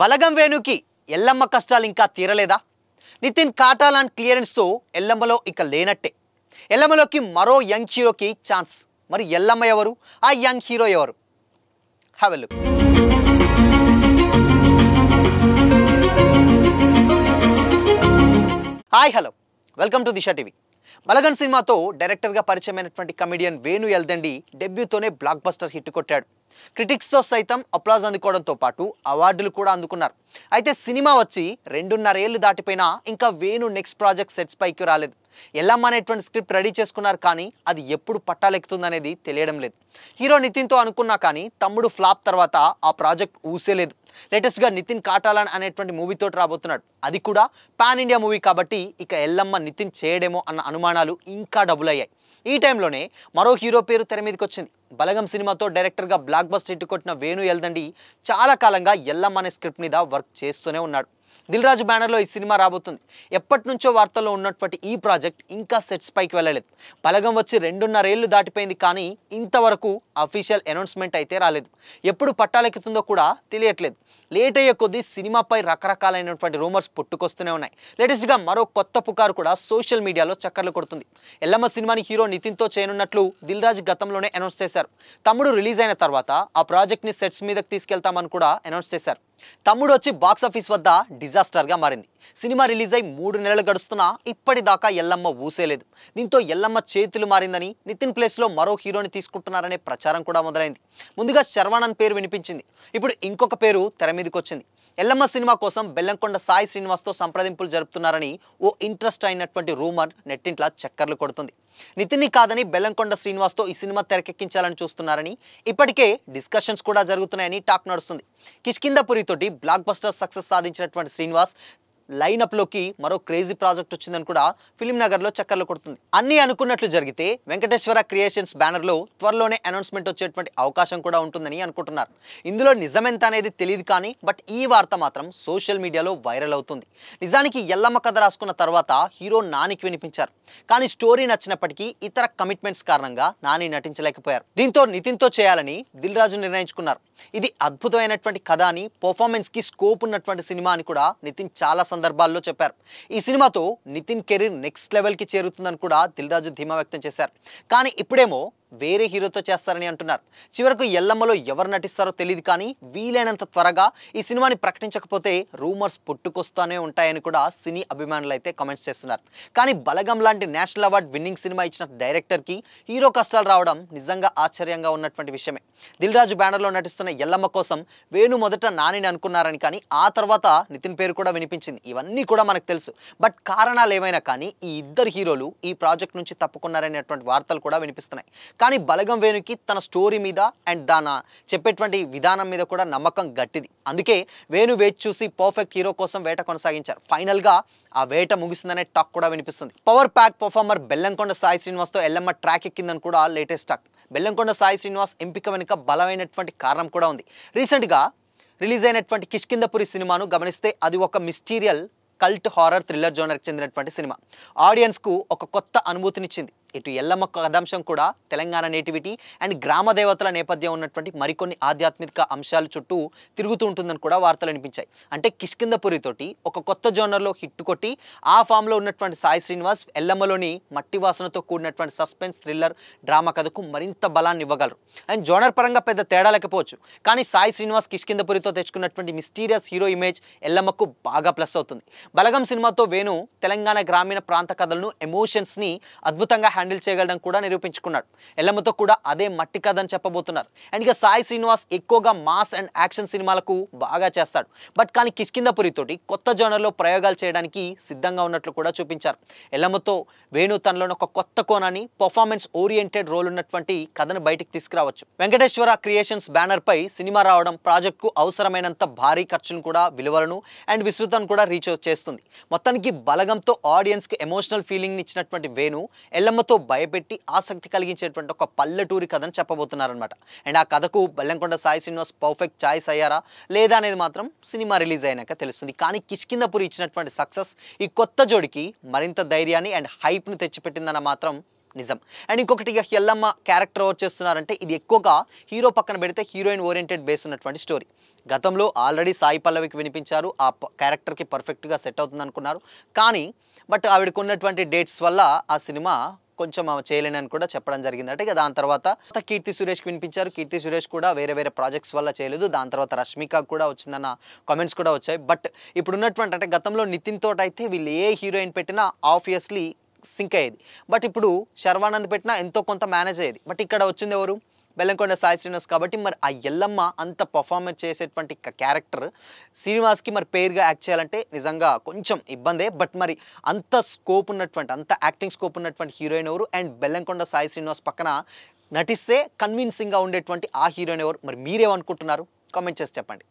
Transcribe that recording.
బలగం వేణుకి ఎల్లమ్మ కష్టాలు ఇంకా తీరలేదా? నితిన్ కాటాలాన్ క్లియరెన్స్తో ఎల్లమ్మలో ఇక లేనట్టే. ఎల్లమ్మలోకి మరో యంగ్ హీరోకి ఛాన్స్. మరి ఎల్లమ్మ ఎవరు? ఆ యంగ్ హీరో ఎవరు? Have a look. Hi hello, welcome to Disha TV. Balagam సినిమాతో డైరెక్టర్గా పరిచయమైనటువంటి కమెడియన్ వేణు ఎల్దండి డెబ్యూతోనే బ్లాక్ బస్టర్ హిట్ కొట్టాడు. క్రిటిక్స్తో సైతం అప్లాజ్ అందుకోవడంతో పాటు అవార్డులు కూడా అందుకున్నారు. అయితే సినిమా వచ్చి 2.5 ఏళ్లు దాటిపోయినా ఇంకా వేణు నెక్స్ట్ ప్రాజెక్ట్ సెట్స్ పైకి రాలేదు. ఎల్లమ్మ అనేటువంటి స్క్రిప్ట్ రెడీ చేసుకున్నారు, కానీ అది ఎప్పుడు పట్టాలెక్కుతుందనేది తెలియడం లేదు. హీరో నితిన్తో అనుకున్నా కానీ తమ్ముడు ఫ్లాప్ తర్వాత ఆ ప్రాజెక్ట్ ఊసేలేదు. లేటెస్ట్గా నితిన్ కాటాలాన్ అనేటువంటి మూవీతో రాబోతున్నాడు. అది కూడా పాన్ ఇండియా మూవీ కాబట్టి ఇక ఎల్లమ్మ నితిన్ చేయడేమో అన్న అనుమానాలు ఇంకా డబుల్ అయ్యాయి. ఈ టైంలోనే మరో హీరో పేరు తెర మీదకి వచ్చింది. బలగం సినిమాతో డైరెక్టర్గా బ్లాక్ బస్టర్ హిట్ కొట్టిన వేణు ఎల్దండి చాలా కాలంగా ఎల్లమ్మ అనే స్క్రిప్ట్ మీద వర్క్ చేస్తూనే ఉన్నాడు. దిల్ రాజు బ్యానర్లో ఈ సినిమా రాబోతుంది. ఎప్పటి నుంచో వార్తల్లో ఉన్నటువంటి ఈ ప్రాజెక్ట్ ఇంకా సెట్స్ పైకి వెళ్ళలేదు. బలగం వచ్చి 2.5 ఏళ్లు దాటిపోయింది, కానీ ఇంతవరకు అఫీషియల్ అనౌన్స్మెంట్ అయితే రాలేదు. ఎప్పుడు పట్టాలెక్కుతుందో కూడా తెలియట్లేదు. లేట్ అయ్యే కొద్దీ సినిమాపై రకరకాలైనటువంటి రూమర్స్ పుట్టుకొస్తూనే ఉన్నాయి. లేటెస్ట్గా మరో కొత్త పుకారు కూడా సోషల్ మీడియాలో చక్కర్లు కొడుతుంది. ఎల్లమ్మ సినిమాని హీరో నితిన్తో చేయనున్నట్లు దిల్ రాజు గతంలోనే అనౌన్స్ చేశారు. తమ్ముడు రిలీజ్ అయిన తర్వాత ఆ ప్రాజెక్ట్ని సెట్స్ మీదకి తీసుకెళ్తామని కూడా అనౌన్స్ చేశారు. తమ్ముడు వచ్చి బాక్సాఫీస్ వద్ద డిజాస్టర్గా మారింది. సినిమా రిలీజ్ అయి 3 నెలలు గడుస్తున్నా ఇప్పటిదాకా ఎల్లమ్మ ఊసేలేదు. దీంతో ఎల్లమ్మ చేతులు మారిందని, నితిన్ ప్లేస్లో మరో హీరోని తీసుకుంటున్నారనే ప్రచారం కూడా మొదలైంది. ముందుగా శర్వానంద్ పేరు వినిపించింది. ఇప్పుడు ఇంకొక పేరు తెర మీదకి వచ్చింది. ఎల్లమ్మ సినిమా కోసం బెల్లంకొండ సాయి శ్రీనివాస్తో సంప్రదింపులు జరుపుతున్నారని ఓ ఇంట్రెస్ట్ అయినటువంటి రూమర్ నెట్టింట్లా చక్కర్లు కొడుతుంది. నితిన్ని కాదని బెల్లంకొండ శ్రీనివాస్తో ఈ సినిమా తెరకెక్కించాలని చూస్తున్నారని, ఇప్పటికే డిస్కషన్స్ కూడా జరుగుతున్నాయని టాక్ నడుస్తుంది. కిష్కింధపురితోటి బ్లాక్ బస్టర్ సక్సెస్ సాధించినటువంటి శ్రీనివాస్ లైనప్లోకి మరో క్రేజీ ప్రాజెక్ట్ వచ్చిందని కూడా ఫిలిం నగర్లో చక్కర్లు కొడుతుంది. అన్నీ అనుకున్నట్లు జరిగితే వెంకటేశ్వర క్రియేషన్స్ బ్యానర్లో త్వరలోనే అనౌన్స్మెంట్ వచ్చేటువంటి అవకాశం కూడా ఉంటుందని అనుకుంటున్నారు. ఇందులో నిజమెంత అనేది తెలియదు, కానీ బట్ ఈ వార్త మాత్రం సోషల్ మీడియాలో వైరల్ అవుతుంది. నిజానికి ఎల్లమ్మ కథ రాసుకున్న తర్వాత హీరో నానికి వినిపించారు, కానీ స్టోరీ నచ్చినప్పటికీ ఇతర కమిట్మెంట్స్ కారణంగా నాని నటించలేకపోయారు. దీంతో నితిన్తో చేయాలని దిల్ రాజు నిర్ణయించుకున్నారు. ఇది అద్భుతమైనటువంటి కథ అని, పర్ఫార్మెన్స్కి స్కోప్ ఉన్నటువంటి సినిమా అని కూడా నితిన్ చాలా సందర్భాల్లో చెప్పారు. ఈ సినిమాతో నితిన్ కెరీర్ నెక్స్ట్ లెవెల్కి చేరుతుందని కూడా దిల్ రాజు ధీమా వ్యక్తం చేశారు. కానీ ఇప్పుడేమో వేరే హీరోతో చేస్తారని అంటున్నారు. చివరకు ఎల్లమ్మలో ఎవరు నటిస్తారో తెలియదు, కానీ వీలైనంత త్వరగా ఈ సినిమాని ప్రకటించకపోతే రూమర్స్ పుట్టుకొస్తూనే ఉంటాయని కూడా సినీ అభిమానులు అయితే కామెంట్స్ చేస్తున్నారు. కానీ బలగం లాంటి నేషనల్ అవార్డ్ విన్నింగ్ సినిమా ఇచ్చిన డైరెక్టర్కి హీరో కష్టాలు రావడం నిజంగా ఆశ్చర్యంగా ఉన్నటువంటి విషయమే. దిల్ రాజు బ్యానర్లో నటిస్తున్న ఎల్లమ్మ కోసం వేణు మొదట నానిని అనుకున్నారని, కానీ ఆ తర్వాత నితిన్ పేరు కూడా వినిపించింది. ఇవన్నీ కూడా మనకు తెలుసు. బట్ కారణాలు ఏమైనా కానీ ఈ ఇద్దరు హీరోలు ఈ ప్రాజెక్ట్ నుంచి తప్పుకున్నారనేటువంటి వార్తలు కూడా వినిపిస్తున్నాయి. కానీ బలగం వేణుకి తన స్టోరీ మీద అండ్ దాని చెప్పేటువంటి విధానం మీద కూడా నమ్మకం గట్టిది. అందుకే వేణు వేచి చూసి పర్ఫెక్ట్ హీరో కోసం వేట కొనసాగించారు. ఫైనల్గా ఆ వేట ముగిసిందనే టాక్ కూడా వినిపిస్తుంది. Power pack performer Bellamkonda Sai శ్రీనివాస్తో ఎల్లమ్మ ట్రాక్ ఎక్కిందని కూడా లేటెస్ట్ టాక్. బెల్లంకొండ సాయి శ్రీనివాస్ ఎంపిక వెనుక బలమైనటువంటి కారణం కూడా ఉంది. రీసెంట్గా రిలీజ్ అయినటువంటి కిష్కింధపురి సినిమాను గమనిస్తే అది ఒక మిస్టీరియల్ కల్ట్ హారర్ థ్రిల్లర్ జోనర్కి చెందినటువంటి సినిమా. ఆడియన్స్కు ఒక కొత్త అనుభూతినిచ్చింది. ఇటు ఎల్లమ్మ కథాంశం కూడా తెలంగాణ నేటివిటీ అండ్ గ్రామ దేవతల నేపథ్యం ఉన్నటువంటి మరికొన్ని ఆధ్యాత్మిక అంశాల చుట్టూ తిరుగుతూ ఉంటుందని కూడా వార్తలు వినిపించాయి. అంటే కిష్కింధపురితోటి ఒక కొత్త జోనర్లో హిట్ కొట్టి ఆ ఫామ్లో ఉన్నటువంటి సాయి శ్రీనివాస్ ఎల్లమ్మలోని మట్టి వాసనతో కూడినటువంటి సస్పెన్స్ థ్రిల్లర్ డ్రామా కథకు మరింత బలాన్ని ఇవ్వగలరు. అండ్ జోనర్ పరంగా పెద్ద తేడా లేకపోవచ్చు, కానీ సాయి శ్రీనివాస్ కిష్కింధపురితో తెచ్చుకున్నటువంటి మిస్టీరియస్ హీరో ఇమేజ్ ఎల్లమ్మకు బాగా ప్లస్ అవుతుంది. బలగం సినిమాతో వేణు తెలంగాణ గ్రామీణ ప్రాంత కథలను, ఎమోషన్స్ని అద్భుతంగా హ్యాండిల్ చేయగలడం కూడా నిరూపించుకున్నాడు. ఎల్లమ్మతో కూడా అదే మట్టి కథ అని చెప్పబోతున్నారు. అండ్ ఇక సాయి శ్రీనివాస్ ఎక్కువగా మాస్ అండ్ యాక్షన్ సినిమాలకు బాగా చేస్తాడు. బట్ కానీ కిష్కింధపురితోటి కొత్త జోనర్లో ప్రయోగాలు చేయడానికి సిద్ధంగా ఉన్నట్లు కూడా చూపించారు. ఎల్లమ్మతో వేణు తనలోని ఒక కొత్త కోణాన్ని, పర్ఫార్మెన్స్ ఓరియంటెడ్ రోల్ ఉన్నటువంటి కథను బయటికి తీసుకురావచ్చు. వెంకటేశ్వర క్రియేషన్స్ బ్యానర్ పై సినిమా రావడం ప్రాజెక్టుకు అవసరమైనంత భారీ ఖర్చును కూడా, విలువలను అండ్ విస్తృతాన్ని కూడా రీచ్ చేస్తుంది. మొత్తానికి బలగంతో ఆడియన్స్కి ఎమోషనల్ ఫీలింగ్ని ఇచ్చినటువంటి వేణు ఎల్లమ్మతో భయపెట్టి ఆసక్తి కలిగించేటువంటి ఒక పల్లెటూరి కథను చెప్పబోతున్నారనమాట. అండ్ ఆ కథకు బెల్లంకొండ సాయి శ్రీనివాస్ పర్ఫెక్ట్ చాయిస్ అయ్యారా లేదా అనేది మాత్రం సినిమా రిలీజ్ అయినాక తెలుస్తుంది. కానీ కిష్కింధపురి ఇచ్చినటువంటి సక్సెస్ ఈ కొత్త జోడికి మరింత ధైర్యాన్ని అండ్ హైప్ను తెచ్చిపెట్టిందన్న మాత్రం నిజం. అండ్ ఇంకొకటి ఇక ఎల్లమ్మ క్యారెక్టర్ ఎవరు చేస్తున్నారంటే ఇది ఎక్కువగా హీరో పక్కన పెడితే హీరోయిన్ ఓరియంటెడ్ బేస్ ఉన్నటువంటి స్టోరీ. గతంలో ఆల్రెడీ సాయి పల్లవికి వినిపించారు, ఆ క్యారెక్టర్కి పర్ఫెక్ట్గా సెట్ అవుతుంది అనుకున్నారు. కానీ బట్ ఆవిడకు ఉన్నటువంటి డేట్స్ వల్ల ఆ సినిమా కొంచెం ఆమె చేయలేనని కూడా చెప్పడం జరిగిందట. ఇక దాని తర్వాత కీర్తి సురేష్కి వినిపించారు. కీర్తి సురేష్ కూడా వేరే వేరే ప్రాజెక్ట్స్ వల్ల చేయలేదు. దాని తర్వాత రష్మిక కూడా వచ్చిందన్న కామెంట్స్ కూడా వచ్చాయి. బట్ ఇప్పుడున్నటువంటి అంటే గతంలో నితిన్ తోట అయితే వీళ్ళు ఏ హీరోయిన్ పెట్టినా ఆబ్వియస్లీ సింక్ అయ్యేది. బట్ ఇప్పుడు శర్వానంద్ పెట్టినా ఎంతో కొంత మేనేజ్ అయ్యేది. బట్ ఇక్కడ వచ్చింది ఎవరు? బెల్లంకొండ సాయి శ్రీనివాస్. కాబట్టి మరి ఆ ఎల్లమ్మ అంత పర్ఫార్మెన్స్ చేసేటువంటి క్యారెక్టర్ శ్రీనివాస్కి మరి పేరుగా యాక్ట్ చేయాలంటే నిజంగా కొంచెం ఇబ్బందే. బట్ మరి అంత స్కోప్ ఉన్నటువంటి అంత యాక్టింగ్ స్కోప్ ఉన్నటువంటి హీరోయిన్ ఎవరు? అండ్ బెల్లంకొండ సాయి శ్రీనివాస్ పక్కన నటిస్తే కన్విన్సింగ్గా ఉండేటువంటి ఆ హీరోయిన్ ఎవరు? మరి మీరేమనుకుంటున్నారు? కామెంట్ చేసి చెప్పండి.